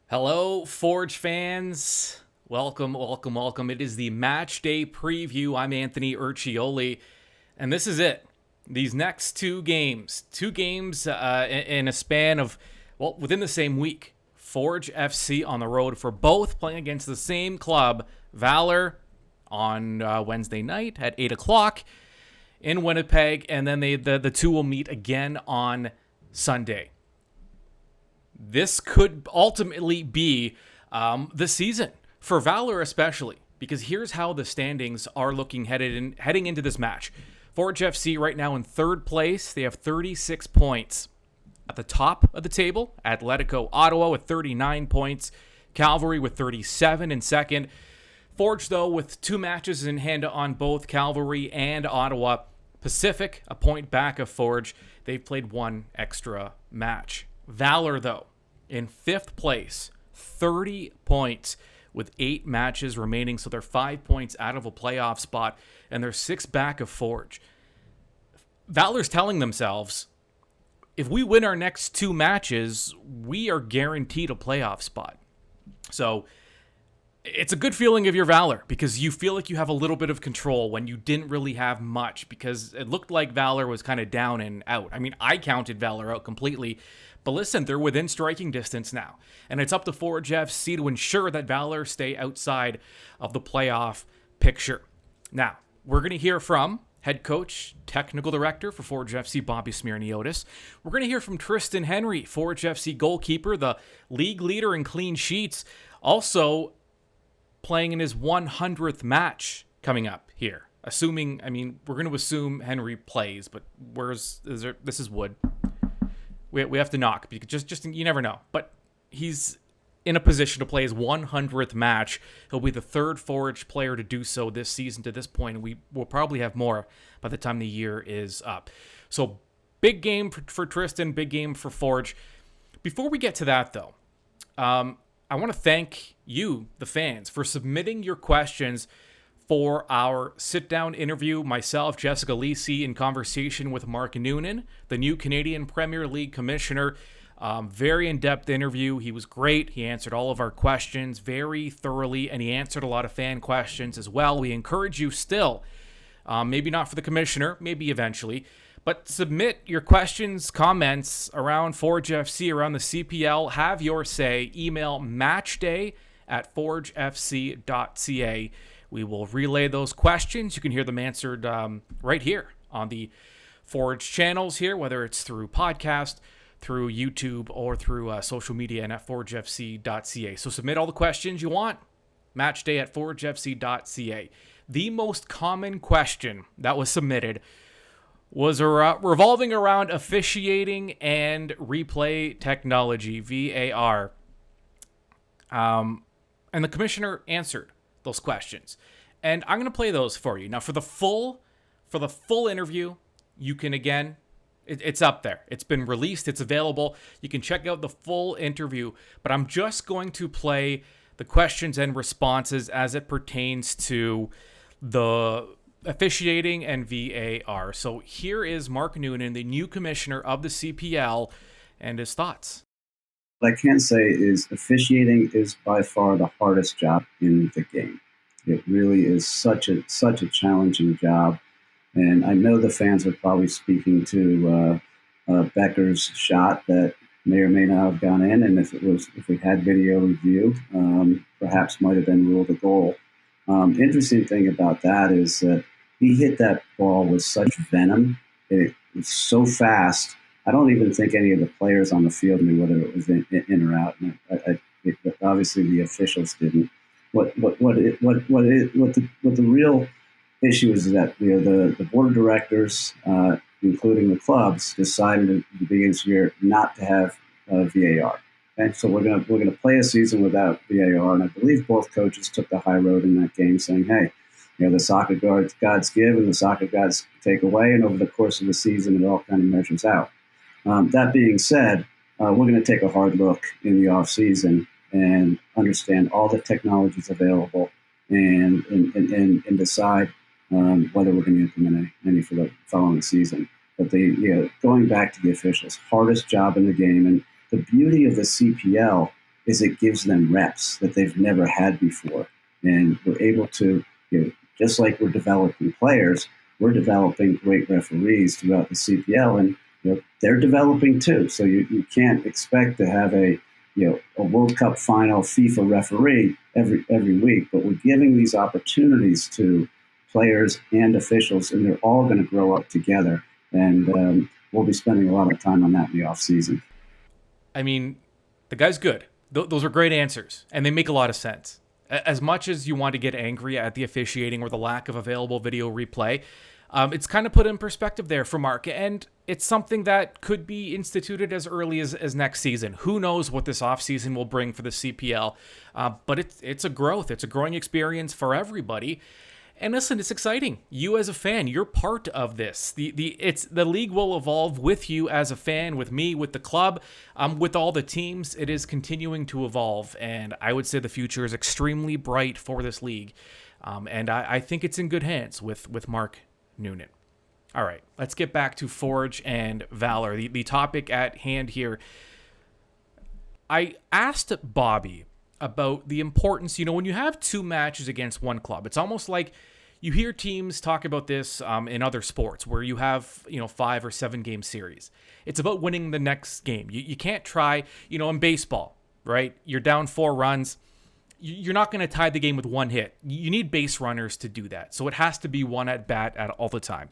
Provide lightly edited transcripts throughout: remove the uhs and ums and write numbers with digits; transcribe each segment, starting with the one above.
Hello, Forge fans. Welcome, welcome, welcome. It is the match day preview. I'm Anthony Urciuoli, and this is it. These next two games in a span of, within the same week. Forge FC on the road for both, playing against the same club, Valour, on Wednesday night at 8 o'clock in Winnipeg, and then the two will meet again on Sunday. This could ultimately be the season for Valour, especially because here's how the standings are looking heading into this match. Forge FC right now in third place. They have 36 points. At the top of the table, Atletico Ottawa with 39 points. Cavalry with 37 in second. Forge, though, with two matches in hand on both Cavalry and Ottawa. Pacific, a point back of Forge. They've played one extra match. Valour, though, in fifth place, 30 points with 8 matches remaining, so they're 5 points out of a playoff spot, and they're 6 back of Forge. Valour's telling themselves, if we win our next 2 matches, we are guaranteed a playoff spot. So it's a good feeling if you're Valour, because you feel like you have a little bit of control when you didn't really have much, because it looked like Valour was kind of down and out. I mean, I counted Valour out completely, but listen, they're within striking distance now, and it's up to Forge FC to ensure that Valour stay outside of the playoff picture. Now, we're going to hear from head coach, technical director for Forge FC, Bobby Smyrniotis. We're going to hear from Triston Henry, Forge FC goalkeeper, the league leader in clean sheets, also playing in his 100th match coming up here. We're going to assume Henry plays, but this is wood. We have to knock, because just you never know. But he's in a position to play his 100th match. He'll be the third Forge player to do so this season to this point, and we will probably have more by the time the year is up. So big game for Triston, big game for Forge. Before we get to that, though, I want to thank you, the fans, for submitting your questions for our sit-down interview. Myself, Jessica Lisi, in conversation with Mark Noonan, the new Canadian Premier League commissioner. Very in-depth interview. He was great. He answered all of our questions very thoroughly, and he answered a lot of fan questions as well. We encourage you still, maybe not for the commissioner, maybe eventually, but submit your questions, comments around Forge FC, around the CPL. Have your say. Email matchday@forgefc.ca. We will relay those questions. You can hear them answered right here on the Forge channels here, whether it's through podcast, through YouTube, or through social media and at forgefc.ca. So submit all the questions you want. Matchday@forgefc.ca. The most common question that was submitted was revolving around officiating and replay technology, VAR. And the commissioner answered those questions. And I'm going to play those for you. Now, for the full interview, you can, again, it's up there. It's been released. It's available. You can check out the full interview. But I'm just going to play the questions and responses as it pertains to the officiating and VAR. So here is Mark Noonan, the new commissioner of the CPL, and his thoughts. What I can say is officiating is by far the hardest job in the game. It really is such a challenging job. And I know the fans are probably speaking to Becker's shot that may or may not have gone in, and if we had video review, perhaps might have been ruled a goal. Interesting thing about that is that he hit that ball with such venom. It was so fast. I don't even think any of the players on the field knew whether it was in or out. Obviously, the officials didn't. What the real issue is that the board of directors, including the clubs, decided at the beginning of this year not to have VAR. And so we're gonna play a season without VAR. And I believe both coaches took the high road in that game, saying, "Hey, the soccer gods give and the soccer gods take away, and over the course of the season, it all kind of measures out." That being said, we're going to take a hard look in the off season and understand all the technologies available and decide whether we're going to implement any for the following season. But going back to the officials, hardest job in the game. And the beauty of the CPL is it gives them reps that they've never had before. And we're able to, just like we're developing players, we're developing great referees throughout the CPL, and they're developing too. So you can't expect to have a World Cup final FIFA referee every week, but we're giving these opportunities to players and officials, and they're all going to grow up together. And we'll be spending a lot of time on that in the off season. I mean, the guy's good. Those are great answers, and they make a lot of sense. As much as you want to get angry at the officiating or the lack of available video replay, it's kind of put in perspective there for Mark, and it's something that could be instituted as early as next season. Who knows what this offseason will bring for the CPL, but it's a growth. It's a growing experience for everybody. And listen, it's exciting. You as a fan, you're part of this. The league will evolve with you as a fan, with me, with the club, with all the teams. It is continuing to evolve, and I would say the future is extremely bright for this league. And I think it's in good hands with Mark Noonan. All right, let's get back to Forge and Valour. The topic at hand here. I asked Bobby about the importance, when you have two matches against one club, it's almost like you hear teams talk about this in other sports where you have, 5 or 7 game series. It's about winning the next game. You can't try, in baseball, right? You're down 4 runs. You're not going to tie the game with one hit. You need base runners to do that. So it has to be one at bat at all the time.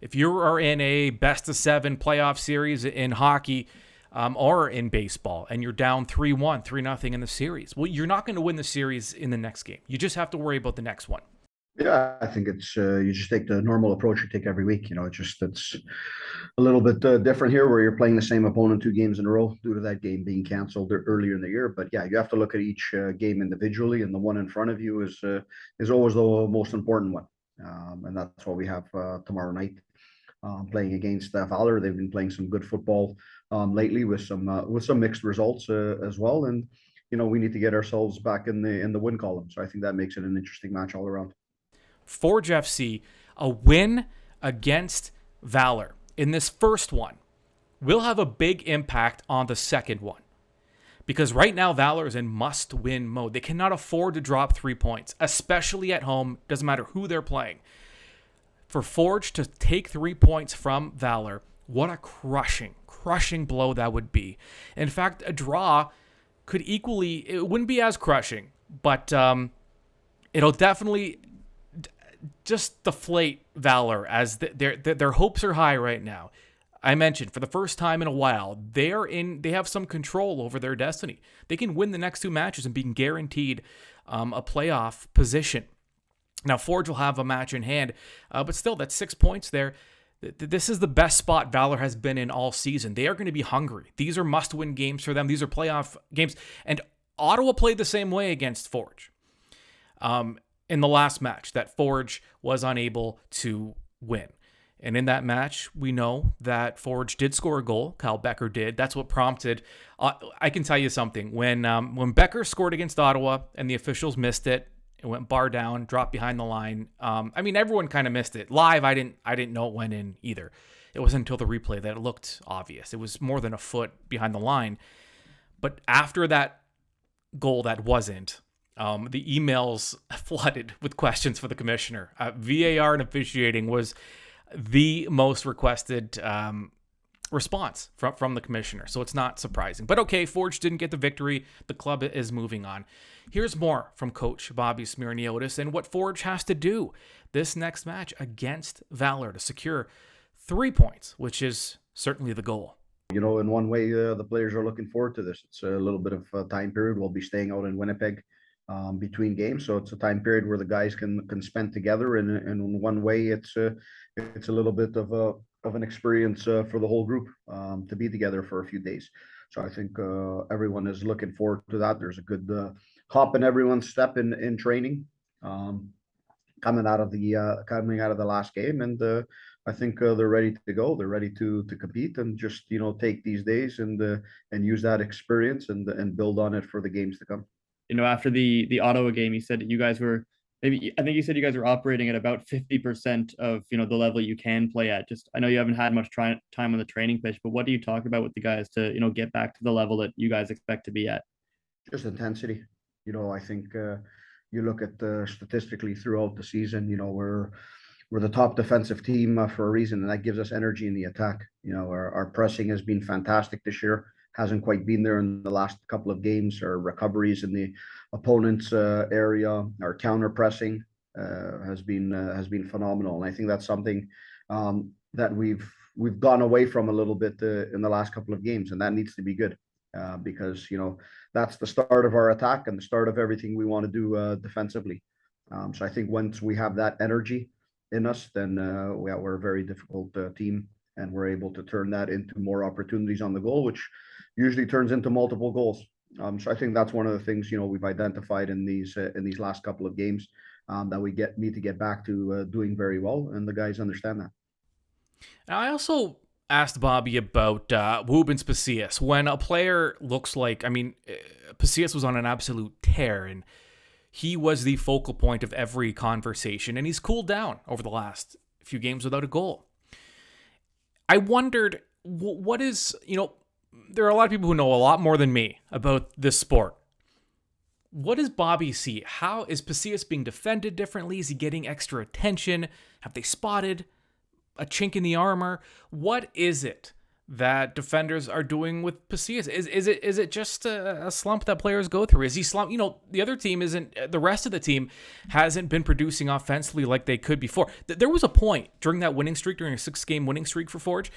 If you are in a best of 7 playoff series in hockey, or in baseball, and you're down 3-1, 3-0 in the series, well, you're not going to win the series in the next game. You just have to worry about the next one. Yeah, I think it's you just take the normal approach you take every week. It's a little bit different here, where you're playing the same opponent 2 games in a row due to that game being canceled earlier in the year. But yeah, you have to look at each game individually, and the one in front of you is always the most important one, and that's what we have tomorrow night. Playing against Valour. They've been playing some good football lately with some mixed results as well, and we need to get ourselves back in the win column. So I think that makes it an interesting match all around. Forge FC, a win against Valour in this first one will have a big impact on the second one, because right now Valour is in must-win mode. They cannot afford to drop 3 points, especially at home. Doesn't matter who they're playing. For Forge to take 3 points from Valour, what a crushing blow that would be. In fact, a draw could it wouldn't be as crushing, but it'll definitely just deflate Valour, as their hopes are high right now. I mentioned, for the first time in a while, they have some control over their destiny. They can win the next 2 matches and be guaranteed a playoff position. Now, Forge will have a match in hand, but still, that's 6 points there. This is the best spot Valour has been in all season. They are going to be hungry. These are must-win games for them. These are playoff games. And Ottawa played the same way against Forge in the last match that Forge was unable to win. And in that match, we know that Forge did score a goal. Kyle Becker did. That's what prompted. I can tell you something. When Becker scored against Ottawa and the officials missed it, it went bar down, dropped behind the line. Everyone kind of missed it. Live, I didn't know it went in either. It wasn't until the replay that it looked obvious. It was more than a foot behind the line. But after that goal that wasn't, the emails flooded with questions for the commissioner. VAR and officiating was the most requested response from the commissioner. So it's not surprising. But okay, Forge didn't get the victory. The club is moving on. Here's more from Coach Bobby Smyrniotis and what Forge has to do this next match against Valour to secure 3 points, which is certainly the goal. In one way, the players are looking forward to this. It's a little bit of a time period. We'll be staying out in Winnipeg between games, so it's a time period where the guys can spend together. And in one way, it's a little bit of an experience for the whole group to be together for a few days. So I think everyone is looking forward to that. There's a good hop in everyone's step in training coming out of the last game, and I think they're ready to go. They're ready to compete and just take these days and use that experience and build on it for the games to come. After the Ottawa game, you said that you guys were I think you said you guys are operating at about 50% of the level you can play at. Just I know you haven't had much time on the training pitch, but what do you talk about with the guys to get back to the level that you guys expect to be at? Just intensity. I think you look at statistically throughout the season. We're the top defensive team for a reason, and that gives us energy in the attack. Our pressing has been fantastic this year. Hasn't quite been there in the last couple of games. Our recoveries in the opponent's area, our counter pressing has been phenomenal, and I think that's something that we've gone away from a little bit in the last couple of games, and that needs to be good because that's the start of our attack and the start of everything we want to do defensively. So I think once we have that energy in us, then we're a very difficult team, and we're able to turn that into more opportunities on the goal, which usually turns into multiple goals. So I think that's one of the things we've identified in these last couple of games that we need to get back to doing very well, and the guys understand that. Now, I also asked Bobby about Rubens Pacias. When a player looks like, Pacias was on an absolute tear, and he was the focal point of every conversation, and he's cooled down over the last few games without a goal. I wondered, what is, there are a lot of people who know a lot more than me about this sport. What does Bobby see? How is Pacias being defended differently? Is he getting extra attention? Have they spotted a chink in the armor? What is it that defenders are doing with Pacias? Is it just a slump that players go through? Is he slump? The other team the rest of the team hasn't been producing offensively like they could before. There was a point during that winning streak, during a 6-game winning streak for Forge,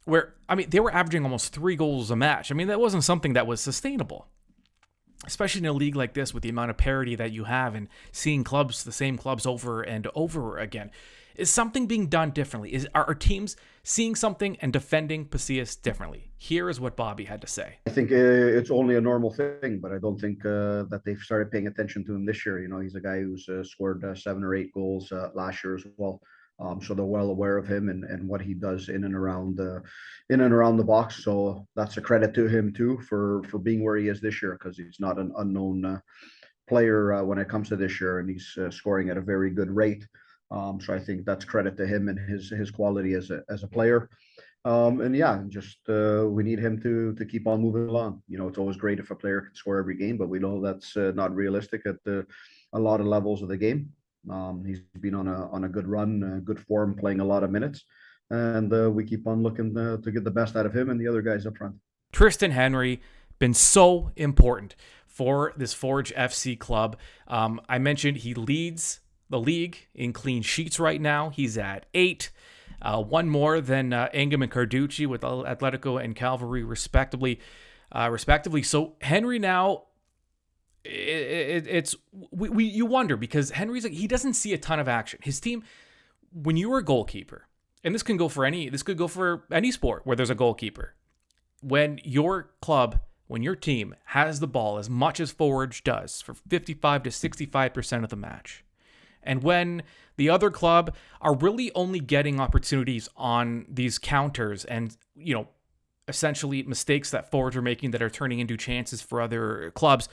where, they were averaging almost 3 goals a match. That wasn't something that was sustainable, especially in a league like this with the amount of parity that you have and seeing the same clubs over and over again. Is something being done differently? Are teams seeing something and defending Pacias differently? Here is what Bobby had to say. I think it's only a normal thing, but I don't think that they've started paying attention to him this year. He's a guy who's scored 7 or 8 goals last year as well. So they're well aware of him and what he does in and around the box. So that's a credit to him too for being where he is this year, because he's not an unknown player when it comes to this year, and he's scoring at a very good rate. So I think that's credit to him and his quality as a player. And yeah, just we need him to keep on moving along. It's always great if a player can score every game, but we know that's not realistic at a lot of levels of the game. He's been on a good run, good form, playing a lot of minutes, and we keep on looking to get the best out of him and the other guys up front. Triston Henry, been so important for this Forge FC club. I mentioned he leads the league in clean sheets right now. He's at 8, one more than Engem and Carducci with Atletico and Calvary respectively. So Henry now, you wonder, because Henry's he doesn't see a ton of action. His team, when you were a goalkeeper, and this could go for any sport where there's a goalkeeper. When your club, when your team has the ball as much as Forge does for 55 to 65% of the match, and when the other club are really only getting opportunities on these counters and, essentially mistakes that Forge are making that are turning into chances for other clubs,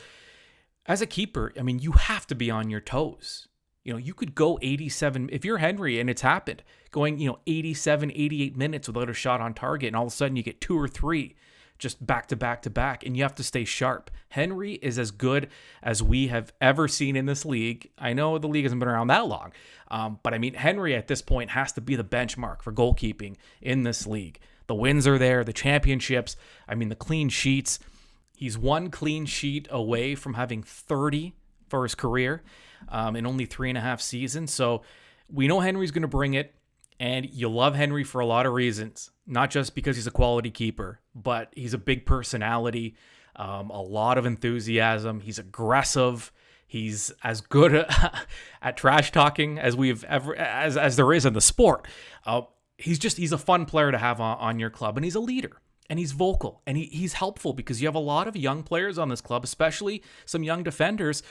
as a keeper, you have to be on your toes. You could go 87, if you're Henry, and it's happened, going, 87, 88 minutes without a shot on target, and all of a sudden you get 2 or 3 just back to back to back, and you have to stay sharp. Henry is as good as we have ever seen in this league. I know the league hasn't been around that long, but Henry at this point has to be the benchmark for goalkeeping in this league. The wins are there, the championships, the clean sheets. He's 1 clean sheet away from having 30 for his career in only 3.5 seasons. So we know Henry's going to bring it. And you love Henry for a lot of reasons, not just because he's a quality keeper, but he's a big personality, a lot of enthusiasm. He's aggressive. He's as good at trash talking as we've ever as there is in the sport. He's a fun player to have on your club, and he's a leader. And he's vocal, and he's helpful because you have a lot of young players on this club, especially some young defenders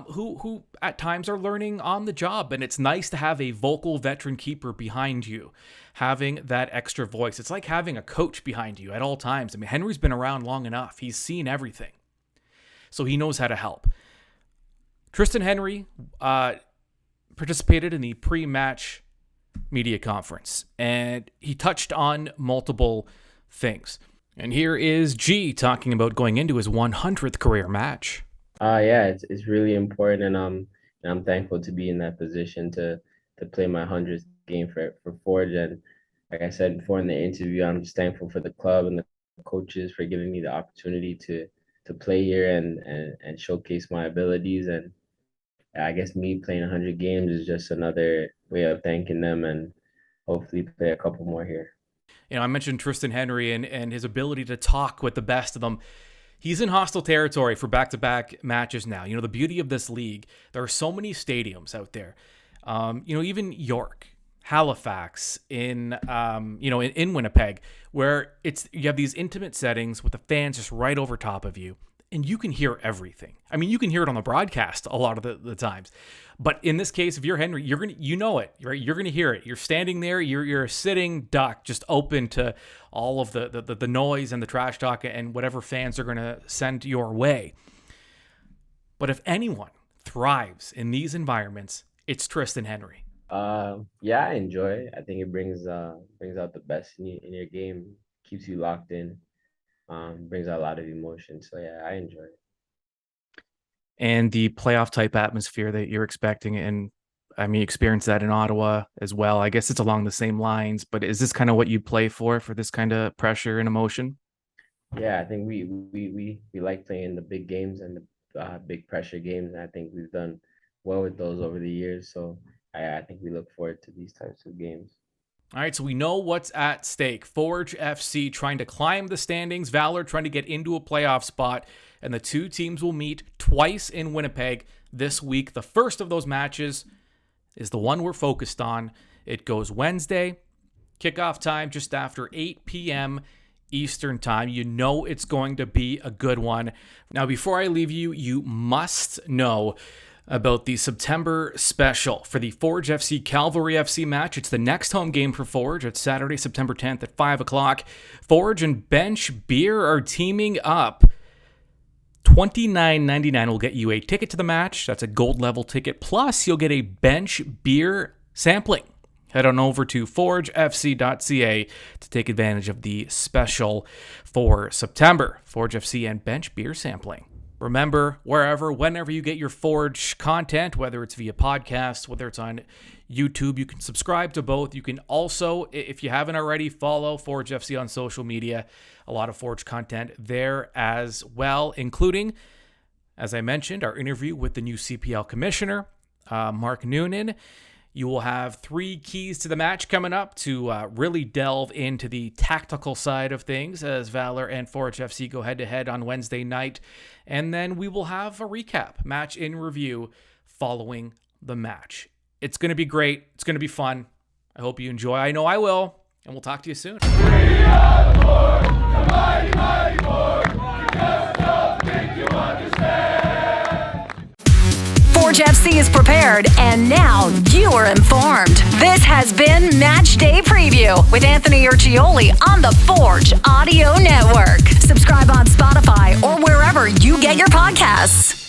who at times are learning on the job. And it's nice to have a vocal veteran keeper behind you, having that extra voice. It's like having a coach behind you at all times. Henry's been around long enough. He's seen everything, so he knows how to help. Triston Henry participated in the pre-match media conference, and he touched on multiple things. And here is G talking about going into his 100th career match. Yeah, it's really important, and I'm thankful to be in that position to play my 100th game for Forge. And like I said before in the interview, I'm just thankful for the club and the coaches for giving me the opportunity to play here and showcase my abilities. And I guess me playing 100 games is just another way of thanking them, and hopefully play a couple more here. You know, I mentioned Triston Henry and his ability to talk with the best of them. He's in hostile territory for back-to-back matches now. You know, the beauty of this league, there are so many stadiums out there. Even York, Halifax, in Winnipeg, where you have these intimate settings with the fans just right over top of you, and you can hear everything. I mean, you can hear it on the broadcast a lot of the times. But in this case, if you're Henry, you know it, right? You're gonna hear it. You're standing there, you're a sitting duck, just open to all of the noise and the trash talk and whatever fans are gonna send your way. But if anyone thrives in these environments, it's Triston Henry. Yeah, I enjoy it. I think it brings out the best in your game, keeps you locked in, brings out a lot of emotion. So yeah, I enjoy it. And the playoff type atmosphere that you're expecting, and I mean, you experienced that in Ottawa as well. I guess it's along the same lines, but is this kind of what you play for this kind of pressure and emotion? Yeah, I think we like playing the big games and the big pressure games, and I think we've done well with those over the years. So I think we look forward to these types of games. All right, so we know what's at stake. Forge FC trying to climb the standings, Valour trying to get into a playoff spot, and the two teams will meet twice in Winnipeg this week. The first of those matches is the one we're focused on. It goes Wednesday, kickoff time just after 8 p.m. Eastern time. You know it's going to be a good one. Now, before I leave you, you must know about the September special for the Forge FC Cavalry FC match. It's the next home game for Forge. It's Saturday, September 10th at 5 o'clock. Forge and Bench Beer are teaming up. $29.99 will get you a ticket to the match. That's a gold level ticket. Plus, you'll get a Bench Beer sampling. Head on over to forgefc.ca to take advantage of the special for September. Forge FC and Bench Beer sampling. Remember, whenever you get your Forge content, whether it's via podcast, whether it's on YouTube, you can subscribe to both. You can also, if you haven't already, follow Forge FC on social media. A lot of Forge content there as well, including, as I mentioned, our interview with the new CPL commissioner, Mark Noonan. You will have 3 keys to the match coming up to really delve into the tactical side of things as Valour and Forge FC go head-to-head on Wednesday night. And then we will have a recap, match in review, following the match. It's going to be great. It's going to be fun. I hope you enjoy. I know I will. And we'll talk to you soon. We are the Forge, the mighty, mighty Forge. Just don't think you understand. Forge FC is prepared, and now you are informed. This has been Match Day Preview with Anthony Urciuoli on the Forge Audio Network. Subscribe on Spotify or wherever you get your podcasts.